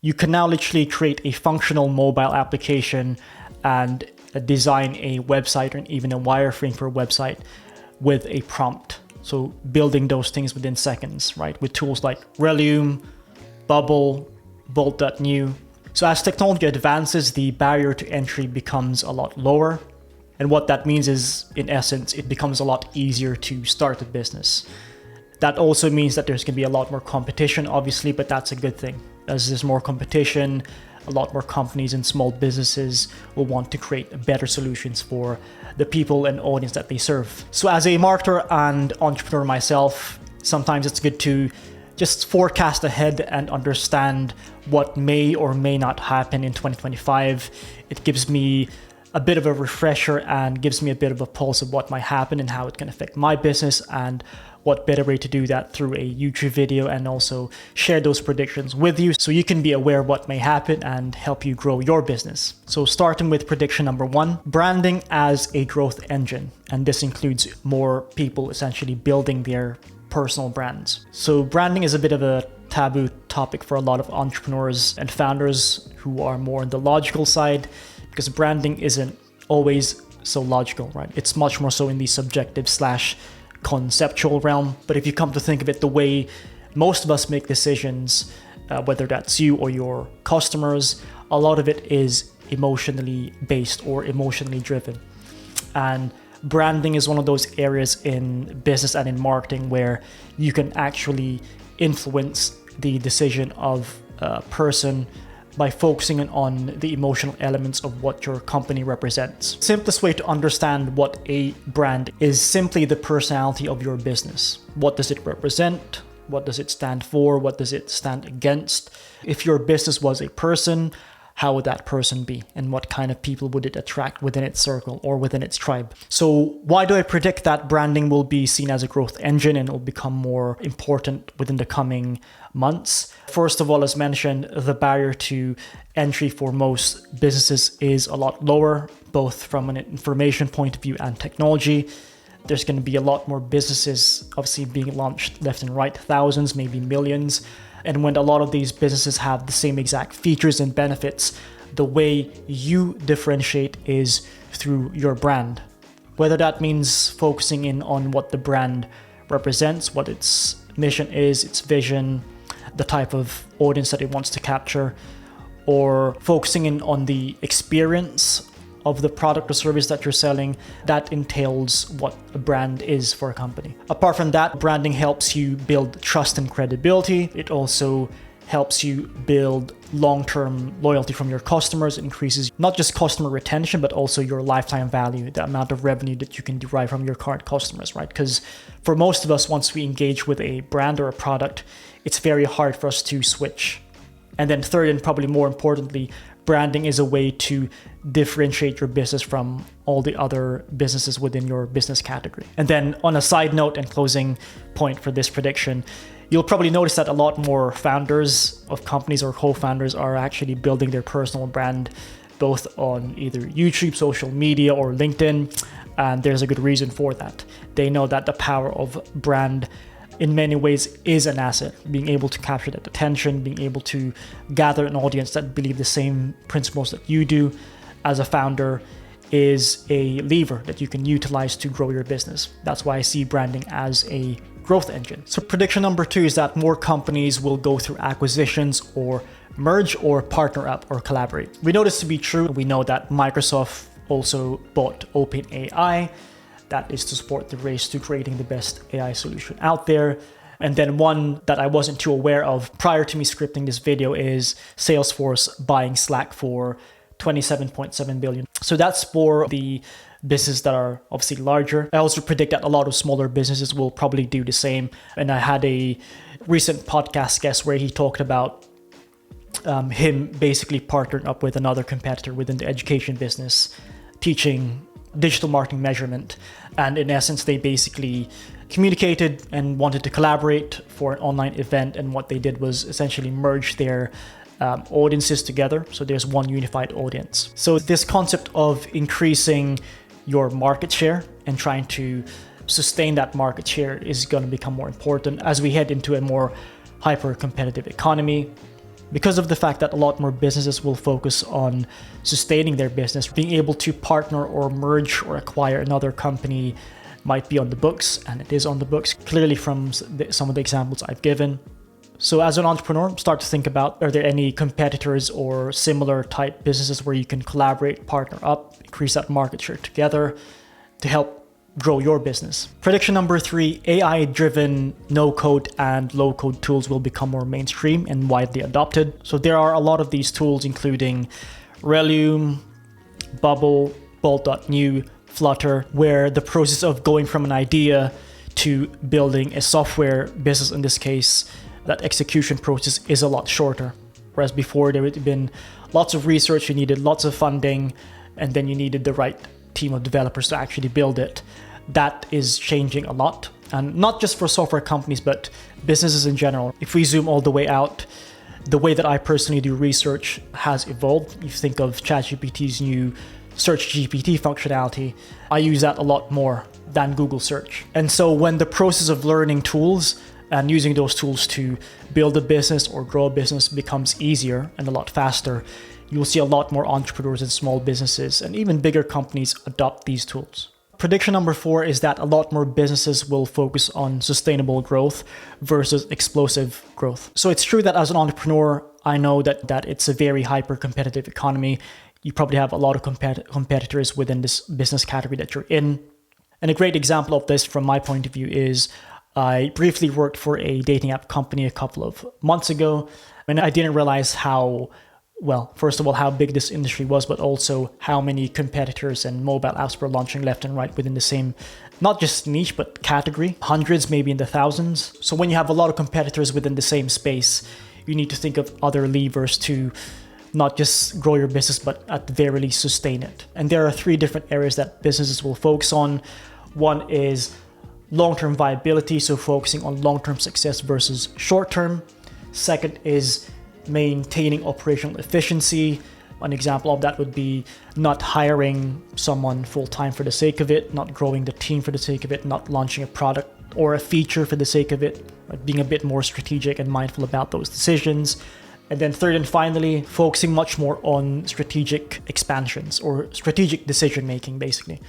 You can now literally create a functional mobile application and design a website or even a wireframe for a website with a prompt. So building those things within seconds, right? With tools like Relium, Bubble, Bolt.new. So as technology advances, the barrier to entry becomes a lot lower. And what that means is, in essence, it becomes a lot easier to start a business. That also means that there's going to be a lot more competition, obviously, but that's a good thing. As there's more competition, a lot more companies and small businesses will want to create better solutions for the people and audience that they serve. So as a marketer and entrepreneur myself, sometimes it's good to just forecast ahead and understand what may or may not happen in 2025. It gives me a bit of a refresher and gives me a bit of a pulse of what might happen and how it can affect my business, and what better way to do that through a YouTube video and also share those predictions with you so you can be aware of what may happen and help you grow your business. So starting with prediction number 1, branding as a growth engine. And this includes more people essentially building their personal brands. So branding is a bit of a taboo topic for a lot of entrepreneurs and founders who are more on the logical side, because branding isn't always so logical, right? It's much more so in the subjective / conceptual realm. But if you come to think of it, the way most of us make decisions, whether that's you or your customers, a lot of it is emotionally based or emotionally driven. And branding is one of those areas in business and in marketing where you can actually influence the decision of a person by focusing on the emotional elements of what your company represents. Simplest way to understand what a brand is simply the personality of your business. What does it represent? What does it stand for? What does it stand against? If your business was a person, how would that person be? And what kind of people would it attract within its circle or within its tribe? So why do I predict that branding will be seen as a growth engine and it will become more important within the coming months? First of all, as mentioned, the barrier to entry for most businesses is a lot lower, both from an information point of view and technology. There's going to be a lot more businesses obviously being launched left and right, thousands, maybe millions. And when a lot of these businesses have the same exact features and benefits, the way you differentiate is through your brand. Whether that means focusing in on what the brand represents, what its mission is, its vision, the type of audience that it wants to capture, or focusing in on the experience of the product or service that you're selling, that entails what a brand is for a company. Apart from that, branding helps you build trust and credibility. It also helps you build long-term loyalty from your customers. It increases not just customer retention, but also your lifetime value, the amount of revenue that you can derive from your current customers, right? Because for most of us, once we engage with a brand or a product, it's very hard for us to switch. And then third, and probably more importantly, branding is a way to differentiate your business from all the other businesses within your business category. And then on a side note and closing point for this prediction, you'll probably notice that a lot more founders of companies or co-founders are actually building their personal brand, both on either YouTube, social media, or LinkedIn. And there's a good reason for that. They know that the power of brand in many ways is an asset. Being able to capture that attention, being able to gather an audience that believe the same principles that you do as a founder is a lever that you can utilize to grow your business. That's why I see branding as a growth engine. So prediction number 2 is that more companies will go through acquisitions or merge or partner up or collaborate. We know this to be true. We know that Microsoft also bought OpenAI. That is to support the race to creating the best AI solution out there. And then one that I wasn't too aware of prior to me scripting this video is Salesforce buying Slack for $27.7 billion. So that's for the businesses that are obviously larger. I also predict that a lot of smaller businesses will probably do the same. And I had a recent podcast guest where he talked about him basically partnering up with another competitor within the education business, teaching digital marketing measurement. And in essence, they basically communicated and wanted to collaborate for an online event. And what they did was essentially merge their audiences together. So there's one unified audience. So this concept of increasing your market share and trying to sustain that market share is going to become more important as we head into a more hyper competitive economy. Because of the fact that a lot more businesses will focus on sustaining their business, being able to partner or merge or acquire another company might be on the books, and it is on the books, clearly from some of the examples I've given. So as an entrepreneur, start to think about, are there any competitors or similar type businesses where you can collaborate, partner up, increase that market share together to help grow your business. Prediction number 3, AI-driven no-code and low-code tools will become more mainstream and widely adopted. So there are a lot of these tools, including Relium, Bubble, Bolt.new, Flutter, where the process of going from an idea to building a software business, in this case, that execution process is a lot shorter. Whereas before there would have been lots of research, you needed lots of funding, and then you needed the right team of developers to actually build it. That is changing a lot, and not just for software companies, but businesses in general. If we zoom all the way out, the way that I personally do research has evolved. You think of ChatGPT's new Search GPT functionality. I use that a lot more than Google search. And so when the process of learning tools and using those tools to build a business or grow a business becomes easier and a lot faster, you'll see a lot more entrepreneurs and small businesses and even bigger companies adopt these tools. Prediction number 4 is that a lot more businesses will focus on sustainable growth versus explosive growth. So it's true that as an entrepreneur, I know that it's a very hyper-competitive economy. You probably have a lot of competitors within this business category that you're in. And a great example of this from my point of view is I briefly worked for a dating app company a couple of months ago, and I didn't realize how, well, first of all, how big this industry was, but also how many competitors and mobile apps were launching left and right within the same, not just niche, but category, hundreds, maybe in the thousands. So when you have a lot of competitors within the same space, you need to think of other levers to not just grow your business, but at the very least sustain it. And there are 3 different areas that businesses will focus on. One is long-term viability, so focusing on long-term success versus short-term. Second is maintaining operational efficiency. An example of that would be not hiring someone full-time for the sake of it, not growing the team for the sake of it, not launching a product or a feature for the sake of it, but being a bit more strategic and mindful about those decisions. And then third and finally, focusing much more on strategic expansions or strategic decision making, basically.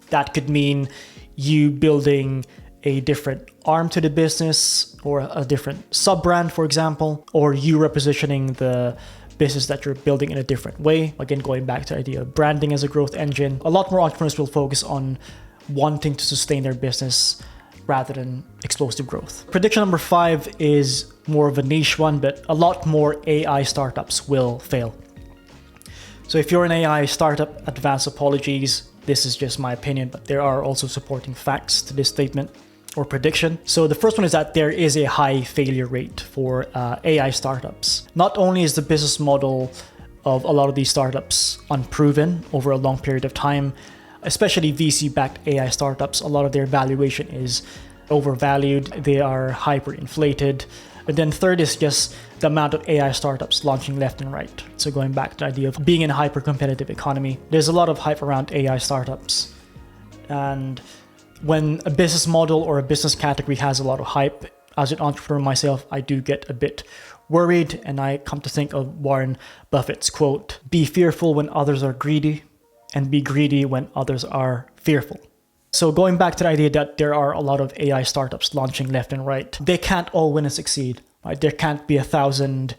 That could mean you building a different arm to the business or a different sub-brand, for example, or you repositioning the business that you're building in a different way. Again, going back to the idea of branding as a growth engine. A lot more entrepreneurs will focus on wanting to sustain their business rather than explosive growth. Prediction number 5 is more of a niche one, but a lot more AI startups will fail. So if you're an AI startup, advanced apologies. This is just my opinion, but there are also supporting facts to this statement or prediction. So the first one is that there is a high failure rate for AI startups. Not only is the business model of a lot of these startups unproven over a long period of time, especially VC-backed AI startups, a lot of their valuation is overvalued. They are hyperinflated. And then third is just the amount of AI startups launching left and right. So going back to the idea of being in a hyper-competitive economy, there's a lot of hype around AI startups. And when a business model or a business category has a lot of hype, as an entrepreneur myself, I do get a bit worried. And I come to think of Warren Buffett's quote, "Be fearful when others are greedy, and be greedy when others are fearful." So going back to the idea that there are a lot of AI startups launching left and right, they can't all win and succeed. Right? There can't be 1,000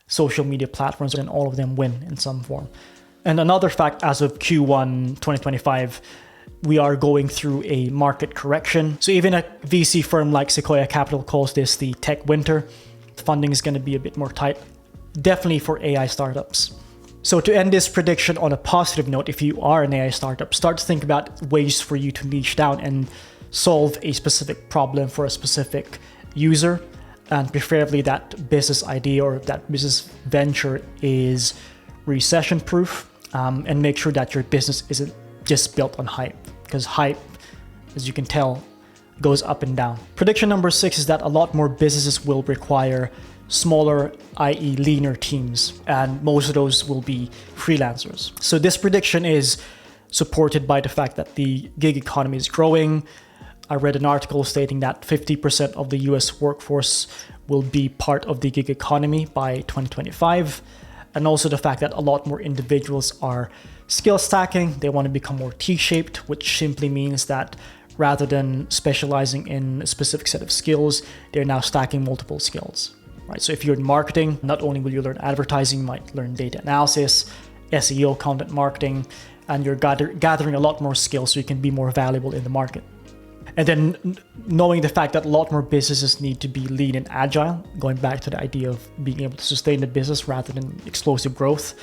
social media platforms and all of them win in some form. And another fact, as of Q1 2025, we are going through a market correction. So even a VC firm like Sequoia Capital calls this the tech winter. Funding is going to be a bit more tight, definitely for AI startups. So to end this prediction on a positive note, if you are an AI startup, start to think about ways for you to niche down and solve a specific problem for a specific user. And preferably that business idea or that business venture is recession proof, and make sure that your business isn't just built on hype, because hype, as you can tell, goes up and down. Prediction number 6 is that a lot more businesses will require smaller, i.e. leaner teams, and most of those will be freelancers. So this prediction is supported by the fact that the gig economy is growing. I read an article stating that 50% of the US workforce will be part of the gig economy by 2025. And also the fact that a lot more individuals are skill stacking. They want to become more T-shaped, which simply means that rather than specializing in a specific set of skills, they're now stacking multiple skills, right? So if you're in marketing, not only will you learn advertising, you might learn data analysis, SEO, content marketing, and you're gathering a lot more skills so you can be more valuable in the market. And then knowing the fact that a lot more businesses need to be lean and agile, going back to the idea of being able to sustain the business rather than explosive growth,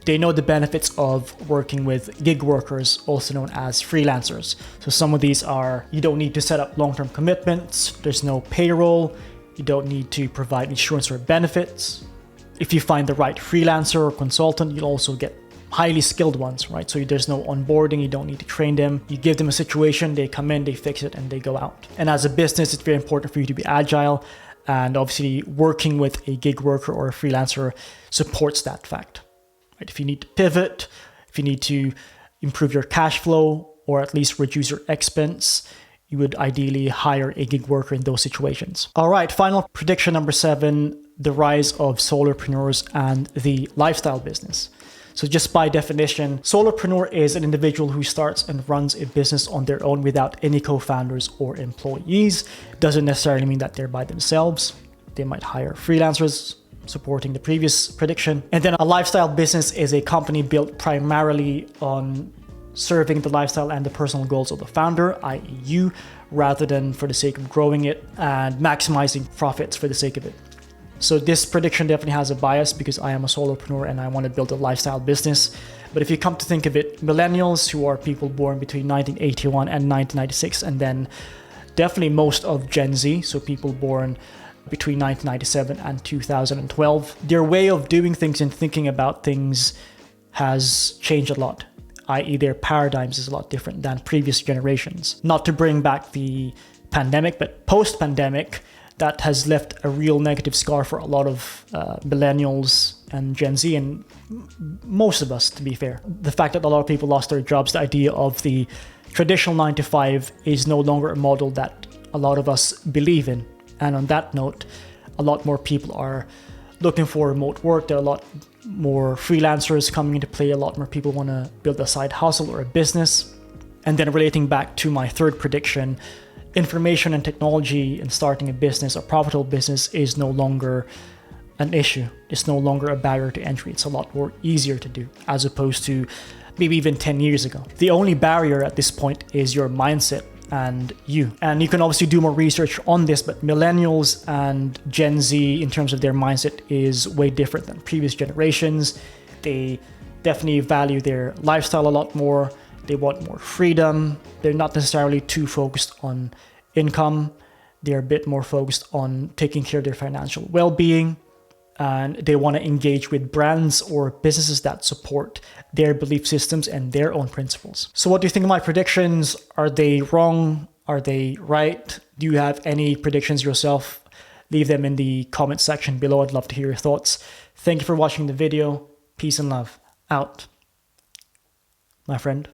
they know the benefits of working with gig workers, also known as freelancers. So some of these are, you don't need to set up long-term commitments, there's no payroll, you don't need to provide insurance or benefits. If you find the right freelancer or consultant, you'll also get highly skilled ones, right? So there's no onboarding, you don't need to train them. You give them a situation, they come in, they fix it, and they go out. And as a business, it's very important for you to be agile. And obviously working with a gig worker or a freelancer supports that fact. Right? If you need to pivot, if you need to improve your cash flow, or at least reduce your expense, you would ideally hire a gig worker in those situations. All right, final prediction number 7, the rise of solopreneurs and the lifestyle business. So just by definition, solopreneur is an individual who starts and runs a business on their own without any co-founders or employees. Doesn't necessarily mean that they're by themselves. They might hire freelancers, supporting the previous prediction. And then a lifestyle business is a company built primarily on serving the lifestyle and the personal goals of the founder, i.e. you, rather than for the sake of growing it and maximizing profits for the sake of it. So this prediction definitely has a bias because I am a solopreneur and I want to build a lifestyle business. But if you come to think of it, millennials, who are people born between 1981 and 1996, and then definitely most of Gen Z, so people born between 1997 and 2012, their way of doing things and thinking about things has changed a lot, i.e. their paradigms is a lot different than previous generations. Not to bring back the pandemic, but post-pandemic, that has left a real negative scar for a lot of millennials and Gen Z, and most of us, to be fair. The fact that a lot of people lost their jobs, the idea of the traditional 9-to-5 is no longer a model that a lot of us believe in. And on that note, a lot more people are looking for remote work. There are a lot more freelancers coming into play. A lot more people want to build a side hustle or a business. And then relating back to my third prediction, information and technology and starting a business, a profitable business, is no longer an issue. It's no longer a barrier to entry. It's a lot more easier to do as opposed to maybe even 10 years ago. The only barrier at this point is your mindset and you. And you can obviously do more research on this, but millennials and Gen Z in terms of their mindset is way different than previous generations. They definitely value their lifestyle a lot more. They want more freedom. They're not necessarily too focused on income. They're a bit more focused on taking care of their financial well-being. And they want to engage with brands or businesses that support their belief systems and their own principles. So what do you think of my predictions? Are they wrong? Are they right? Do you have any predictions yourself? Leave them in the comment section below. I'd love to hear your thoughts. Thank you for watching the video. Peace and love. Out, my friend.